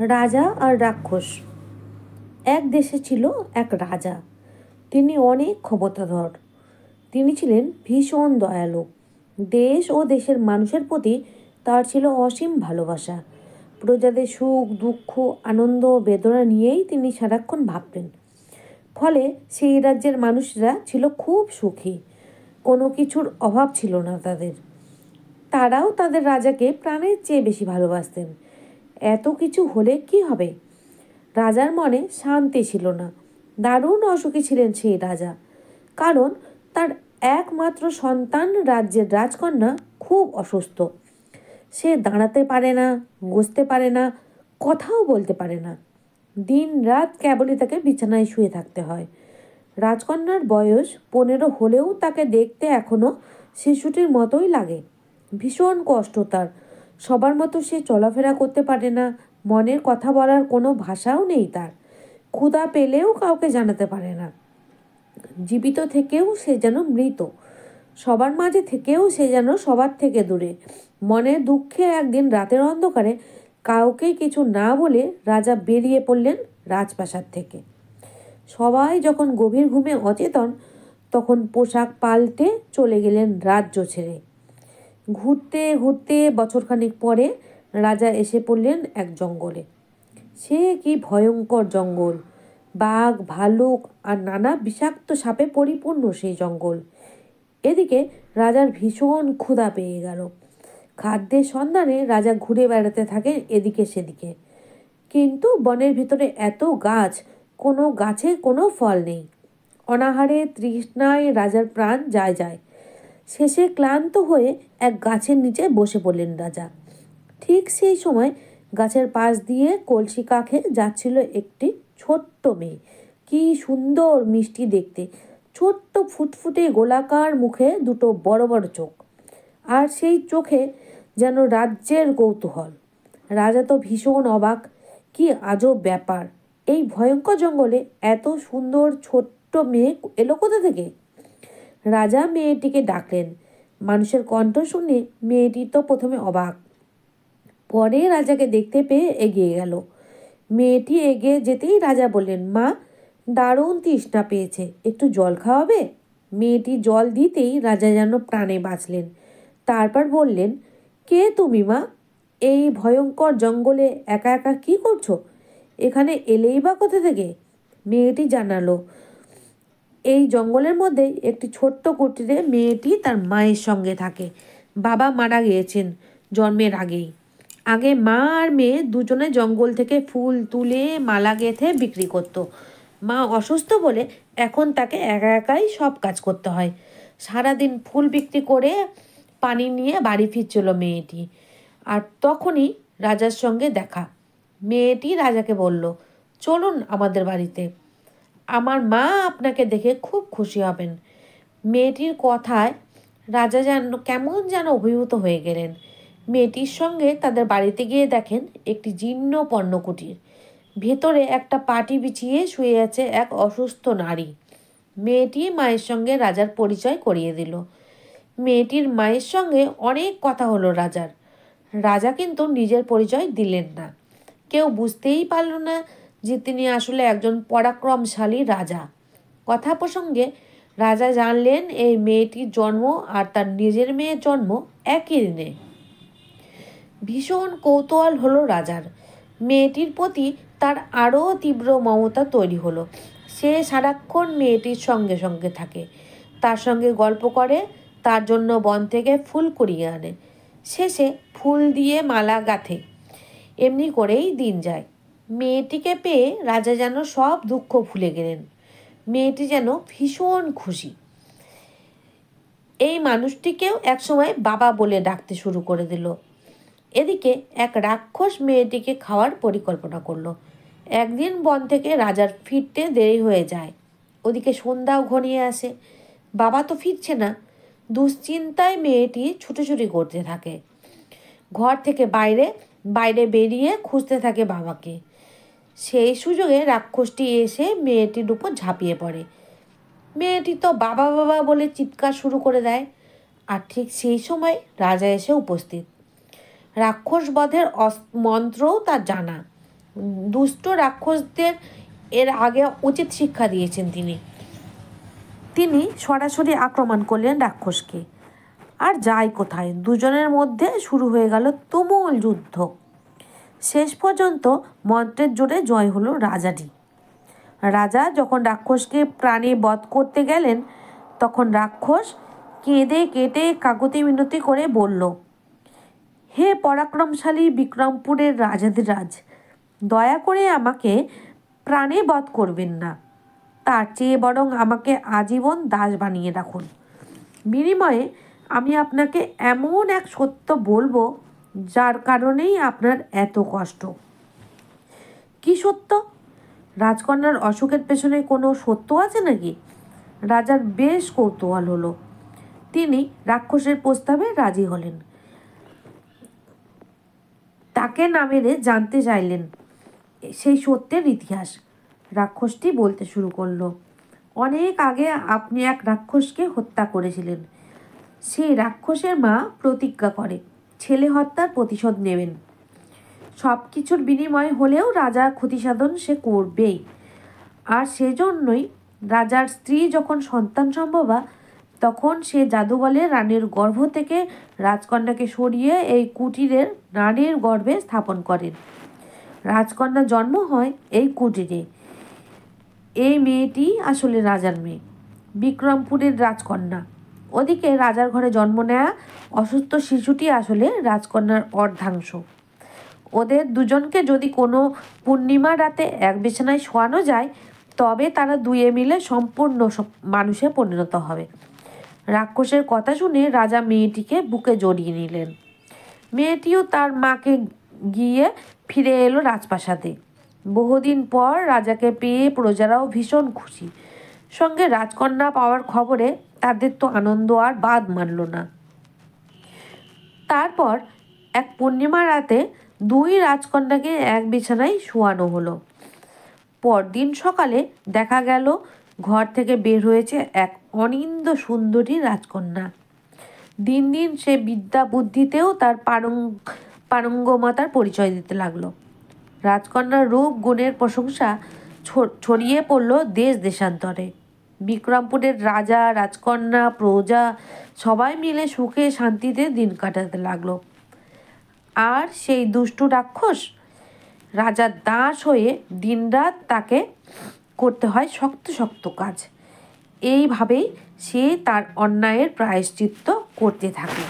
রাজা আর রাক্ষস। এক দেশে ছিল এক রাজা। তিনি অনেক ক্ষমতাধর। তিনি ছিলেন ভীষণ দয়ালু। দেশ ও দেশের মানুষের প্রতি তার ছিল অসীম ভালোবাসা। প্রজাদের সুখ দুঃখ আনন্দ বেদনা নিয়েই তিনি সারাক্ষণ ভাবতেন। ফলে সেই রাজ্যের মানুষরা ছিল খুব সুখী। কোনো কিছুর অভাব ছিল না তাদের। তারাও তাদের রাজাকে প্রাণের চেয়ে বেশি ভালোবাসতেন। এত কিছু হলে কি হবে? রাজার মনে শান্তি ছিল না। দারুণ অসুখী ছিলেন সেই রাজা। কারণ তার একমাত্র সন্তান রাজ্যের রাজকন্যা খুব অসুস্থ। সে দাঁড়াতে পারে না, বসতে পারে না, কথাও বলতে পারে না। দিন রাত কেবলই তাকে বিছানায় শুয়ে থাকতে হয়। রাজকন্যার বয়স 15 হলেও তাকে দেখতে এখনও শিশুটির মতোই লাগে। ভীষণ কষ্ট তার। সবার মতো সে চলাফেরা করতে পারে না। মনের কথা বলার কোনো ভাষাও নেই তার। ক্ষুধা পেলেও কাউকে জানাতে পারে না। জীবিত থেকেও সে যেন মৃত। সবার মাঝে থেকেও সে যেন সবার থেকে দূরে। মনের দুঃখে একদিন রাতের অন্ধকারে কাউকে কিছু না বলে রাজা বেরিয়ে পড়লেন রাজপ্রাসাদ থেকে। সবাই যখন গভীর ঘুমে অচেতন, তখন পোশাক পাল্টে চলে গেলেন রাজ্য ছেড়ে। ঘুরতে ঘুরতে বছরখানেক পরে রাজা এসে পড়লেন এক জঙ্গলে। সে কি ভয়ঙ্কর জঙ্গল! বাঘ ভালুক আর নানা বিষাক্ত সাপে পরিপূর্ণ সেই জঙ্গল। এদিকে রাজার ভীষণ ক্ষুধা পেয়ে গেল। খাদ্যের সন্ধানে রাজা ঘুরে বেড়াতে থাকেন এদিকে সেদিকে। কিন্তু বনের ভিতরে এত গাছ, কোনো গাছে কোনো ফল নেই। অনাহারে তৃষ্ণায় রাজার প্রাণ যায় যায়। শেষে ক্লান্ত হয়ে এক গাছের নিচে বসে পড়লেন রাজা। ঠিক সেই সময় গাছের পাশ দিয়ে কলসি কাঁখে যাচ্ছিল একটি ছোট্ট মেয়ে। কি সুন্দর মিষ্টি দেখতে! ছোট্ট ফুটফুটে গোলাকার মুখে দুটো বড় বড় চোখ, আর সেই চোখে যেন রাজ্যের কৌতূহল। রাজা তো ভীষণ অবাক। কি আজব ব্যাপার! এই ভয়ঙ্কর জঙ্গলে এত সুন্দর ছোট্ট মেয়ে এলো কোথা থেকে? রাজা মেয়েটিকে ডাকলেন। মানুষের কণ্ঠ শুনে মেয়েটি তো প্রথমে অবাক, পরে রাজাকে দেখতে পেয়ে এগিয়ে গেল। মেয়েটি এগিয়ে যেতেই রাজা বললেন, মা, দারুণ তৃষ্ণা পেয়েছে, একটু জল খাওয়াবে? মেয়েটি জল দিতেই রাজা যেন প্রাণে বাঁচলেন। তারপর বললেন, কে তুমি মা? এই ভয়ঙ্কর জঙ্গলে একা একা কি করছো? এখানে এলেই বা কোথা থেকে? মেয়েটি জানালো, এই জঙ্গলের মধ্যে একটি ছোট্ট কুটিরে মেয়েটি তার মায়ের সঙ্গে থাকে। বাবা মারা গিয়েছেন জন্মের আগেই। আগে মা আর মেয়ে দুজনে জঙ্গল থেকে ফুল তুলে মালা গেঁথে বিক্রি করত। মা অসুস্থ বলে এখন তাকে একা একাই সব কাজ করতে হয়। সারাদিন ফুল বিক্রি করে পানি নিয়ে বাড়ি ফিরছিল মেয়েটি। আর তখনই রাজার সঙ্গে দেখা। মেয়েটি রাজাকে বলল, চলুন আমাদের বাড়িতে, আমার মা আপনাকে দেখে খুব খুশি হবেন। মেয়েটির কথায় রাজা যেন কেমন যেন অভিভূত হয়ে গেলেন। মেয়েটির সঙ্গে তাদের বাড়িতে গিয়ে দেখেন একটি জীর্ণ পর্ণকুটির। ভেতরে একটা পাটি বিছিয়ে শুয়ে আছে এক অসুস্থ নারী। মেয়েটি মায়ের সঙ্গে রাজার পরিচয় করিয়ে দিল। মেয়েটির মায়ের সঙ্গে অনেক কথা হলো রাজার। রাজা কিন্তু নিজের পরিচয় দিলেন না। কেউ বুঝতেই পারল না যে তিনি আসলে একজন পরাক্রমশালী রাজা। কথা প্রসঙ্গে রাজা জানলেন এই মেয়েটির জন্ম আর তার নিজের মেয়ের জন্ম একই দিনে। ভীষণ কৌতূহল হলো রাজার। মেয়েটির প্রতি তার আরও তীব্র মমতা তৈরি হলো। সে সারাক্ষণ মেয়েটির সঙ্গে সঙ্গে থাকে, তার সঙ্গে গল্প করে, তার জন্য বন থেকে ফুল কুড়িয়ে আনে, শেষে ফুল দিয়ে মালা গাঁথে। এমনি করেই দিন যায়। মেয়েটিকে পেয়ে রাজা যেন সব দুঃখ ভুলে গেলেন। মেয়েটি যেন ভীষণ খুশি। এই মানুষটিকেও একসময় বাবা বলে ডাকতে শুরু করে দিল। এদিকে এক রাক্ষস মেয়েটিকে খাওয়ার পরিকল্পনা করলো। একদিন বন থেকে রাজার ফিরতে দেরি হয়ে যায়। ওদিকে সন্ধ্যাও ঘনিয়ে আসে। বাবা তো ফিরছে না। দুশ্চিন্তায় মেয়েটি ছুটোছুটি করতে থাকে। ঘর থেকে বাইরে বাইরে বেরিয়ে খুঁজতে থাকে বাবাকে। সেই সুযোগে রাক্ষসটি এসে মেয়েটির উপর ঝাঁপিয়ে পড়ে। মেয়েটি তো বাবা বাবা বলে চিৎকার শুরু করে দেয়। আর ঠিক সেই সময় রাজা এসে উপস্থিত। রাক্ষস বধের মন্ত্রও তার জানা। দুষ্ট রাক্ষসদের এর আগে উচিত শিক্ষা দিয়েছেন তিনি সরাসরি আক্রমণ করলেন রাক্ষসকে। আর যায় কোথায়, দুজনের মধ্যে শুরু হয়ে গেল তুমুল যুদ্ধ। শেষ পর্যন্ত মন্ত্রের জোরে জয় হলো রাজারই। রাজা যখন রাক্ষসকে প্রাণে বধ করতে গেলেন, তখন রাক্ষস কেঁদে কেটে কাকুতি মিনতি করে বলল, হে পরাক্রমশালী বিক্রমপুরের রাজাধিরাজ, দয়া করে আমাকে প্রাণে বধ করবেন না, তার চেয়ে বরং আমাকে আজীবন দাস বানিয়ে রাখুন। বিনিময়ে আমি আপনাকে এমন এক সত্য বলবো যার কারণেই আপনার এত কষ্ট। কি সত্য? রাজকন্যার অসুখের পেছনে কোনো সত্য আছে নাকি? রাজার বেশ কৌতূহল হলো। তিনি রাক্ষসের প্রস্তাবে রাজি হলেন। তাকে না মেরে জানতে চাইলেন সেই সত্যের ইতিহাস। রাক্ষসটি বলতে শুরু করলো, অনেক আগে আপনি এক রাক্ষসকে হত্যা করেছিলেন। সেই রাক্ষসের মা প্রতিজ্ঞা করে ছেলে হত্যার প্রতিশোধ নেবেন। সব কিছুর বিনিময় হলেও রাজার ক্ষতিসাধন সে করবেই। আর সেজন্যই রাজার স্ত্রী যখন সন্তান সম্ভবা, তখন সে জাদু বলে রানীর গর্ভ থেকে রাজকন্যাকে সরিয়ে এই কুটিরের রানীর গর্ভে স্থাপন করেন। রাজকন্যার জন্ম হয় এই কুটিরে। এই মেয়েটি আসলে রাজার মেয়ে, বিক্রমপুরের রাজকন্যা। ওদিকে রাজার ঘরে জন্ম নেয়া অসুস্থ শিশুটি আসলে রাজকন্যার অর্ধাংশ। ওদের দুজনকে যদি কোনো পূর্ণিমা রাতে এক বিছানায় শোয়ানো যায়, তবে তারা দুয়ে মিলে সম্পূর্ণ মানুষে পরিণত হবে। রাক্ষসের কথা শুনে রাজা মেয়েটিকে বুকে জড়িয়ে নিলেন। মেয়েটিও তার মাকে গিয়ে ফিরে এলো রাজপ্রাসাদে। বহুদিন পর রাজাকে পেয়ে প্রজারাও ভীষণ খুশি। সঙ্গে রাজকন্যা পাওয়ার খবরে তাদের তো আনন্দ আর বাদ মানল না। তারপর এক পূর্ণিমা রাতে দুই রাজকন্যাকে এক বিছানায় শোয়ানো হলো। পরদিন সকালে দেখা গেল ঘর থেকে বের হয়েছে এক অনিন্দ সুন্দরী রাজকন্যা। দিন দিন সে বিদ্যা বুদ্ধিতেও তার পারঙ্গমতার পরিচয় দিতে লাগলো। রাজকন্যার রূপ গুণের প্রশংসা ছড়িয়ে পড়ল দেশ দেশান্তরে। বিক্রমপুরের রাজা, রাজকন্যা, প্রজা সবাই মিলে সুখে শান্তিতে দিন কাটাতে লাগলো। আর সেই দুষ্টু রাক্ষস রাজার দাস হয়ে দিনরাত তাকে করতে হয় শক্ত শক্ত কাজ। এইভাবেই সে তার অন্যায়ের প্রায়শ্চিত্ত করতে থাকে।